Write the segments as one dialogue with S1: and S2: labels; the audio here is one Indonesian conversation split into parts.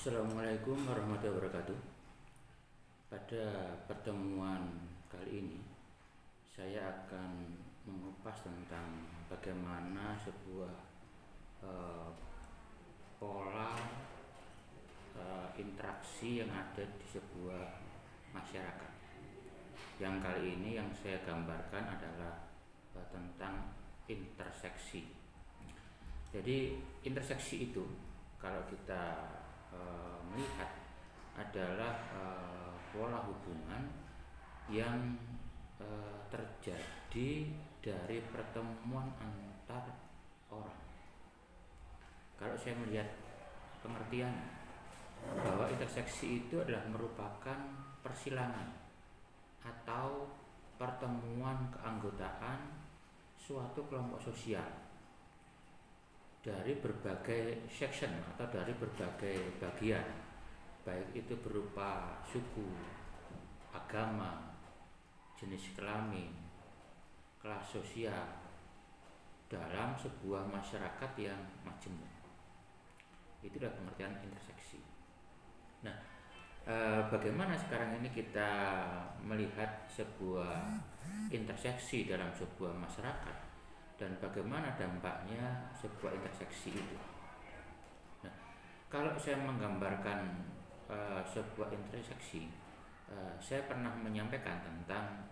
S1: Assalamualaikum warahmatullahi wabarakatuh. Pada pertemuan kali ini, saya akan mengupas tentang bagaimana sebuah pola interaksi yang ada di sebuah masyarakat. Yang kali ini yang saya gambarkan adalah tentang interseksi. Jadi interseksi itu kalau kita melihat adalah pola hubungan yang terjadi dari pertemuan antar orang. Kalau saya melihat pengertian bahwa interseksi itu adalah merupakan persilangan atau pertemuan keanggotaan suatu kelompok sosial dari berbagai section atau dari berbagai bagian, baik itu berupa suku, agama, jenis kelamin, kelas sosial dalam sebuah masyarakat yang majemuk. Itulah pengertian interseksi. Nah, bagaimana sekarang ini kita melihat sebuah interseksi dalam sebuah masyarakat dan bagaimana dampaknya sebuah interseksi itu. Nah, kalau saya menggambarkan sebuah interseksi, saya pernah menyampaikan tentang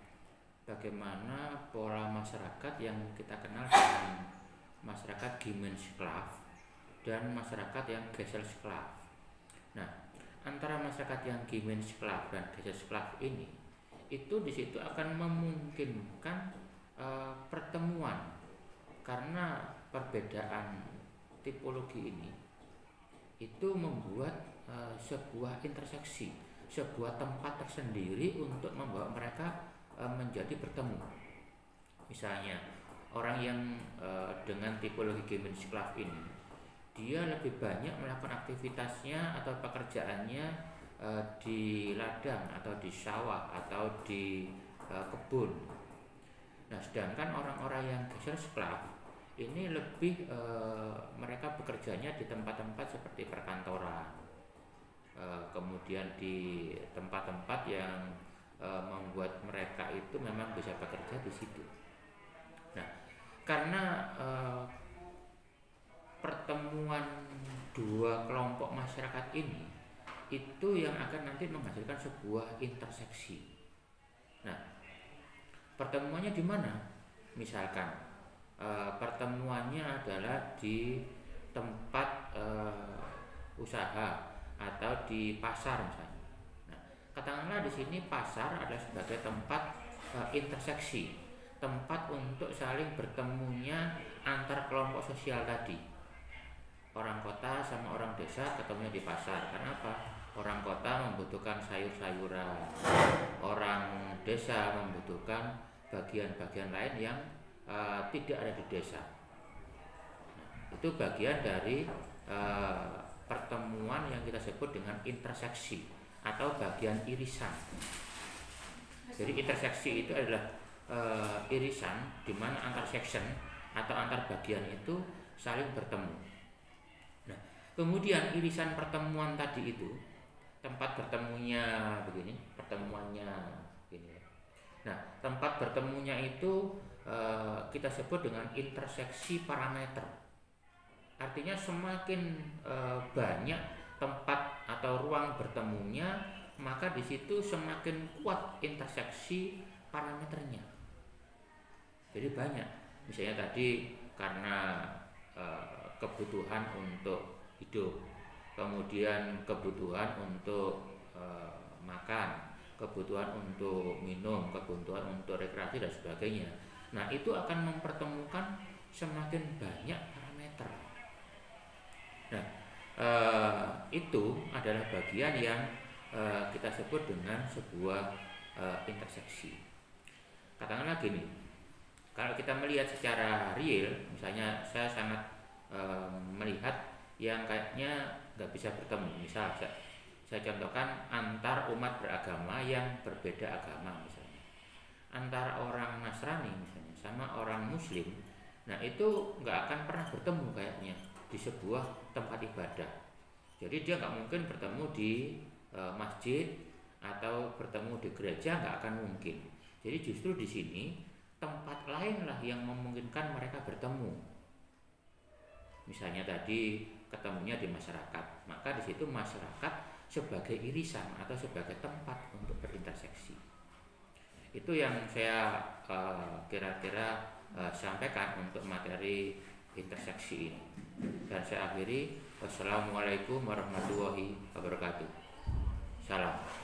S1: bagaimana pola masyarakat yang kita kenal dengan masyarakat Gemeinschaft dan masyarakat yang Gesellschaft. Nah, antara masyarakat yang Gemeinschaft dan Gesellschaft ini, itu di situ akan memungkinkan pertemuan. Karena perbedaan tipologi ini itu membuat sebuah interseksi, sebuah tempat tersendiri untuk membawa mereka menjadi bertemu. Misalnya orang yang dengan tipologi Gemeinschaft ini, dia lebih banyak melakukan aktivitasnya atau pekerjaannya di ladang atau di sawah atau di kebun. Nah, sedangkan orang-orang yang Gesellschaft ini lebih mereka bekerjanya di tempat-tempat seperti perkantoran, kemudian di tempat-tempat yang membuat mereka itu memang bisa bekerja di situ. Nah, karena pertemuan dua kelompok masyarakat ini itu yang akan nanti menghasilkan sebuah interseksi. Nah, pertemuannya di mana? Misalkan pertemuannya adalah di tempat usaha atau di pasar misalnya. Nah, katakanlah di sini pasar adalah sebagai tempat interseksi, tempat untuk saling bertemunya antar kelompok sosial tadi. Orang kota sama orang desa ketemunya di pasar. Kenapa? Orang kota membutuhkan sayur-sayuran, orang desa membutuhkan bagian-bagian lain yang tidak ada di desa. Nah, itu bagian dari pertemuan yang kita sebut dengan interseksi atau bagian irisan. Jadi interseksi itu adalah irisan di mana antar section atau antar bagian itu saling bertemu. Nah, kemudian irisan pertemuan tadi itu tempat bertemunya begini, pertemuannya begini. Nah, tempat bertemunya itu kita sebut dengan interseksi parameter. Artinya semakin banyak tempat atau ruang bertemunya, maka di situ semakin kuat interseksi parameternya. Jadi banyak. Misalnya tadi karena kebutuhan untuk hidup, kemudian kebutuhan untuk makan, kebutuhan untuk minum, kebutuhan untuk rekreasi dan sebagainya. Nah, itu akan mempertemukan semakin banyak parameter. Nah, itu adalah bagian yang kita sebut dengan sebuah interseksi. Katakanlah gini, kalau kita melihat secara real, misalnya saya sangat melihat yang kayaknya nggak bisa bertemu. Misal saya contohkan antar umat beragama yang berbeda agama, misalnya antara orang Nasrani misalnya sama orang Muslim. Nah, itu nggak akan pernah bertemu kayaknya di sebuah tempat ibadah. Jadi dia nggak mungkin bertemu di masjid atau bertemu di gereja, nggak akan mungkin. Jadi justru di sini tempat lainlah yang memungkinkan mereka bertemu. Misalnya tadi ketemunya di masyarakat, maka di situ masyarakat sebagai irisan atau sebagai tempat untuk berinterseksi. Itu yang saya kira-kira sampaikan untuk materi interseksi ini. Dan saya akhiri, wassalamualaikum warahmatullahi wabarakatuh. Salam.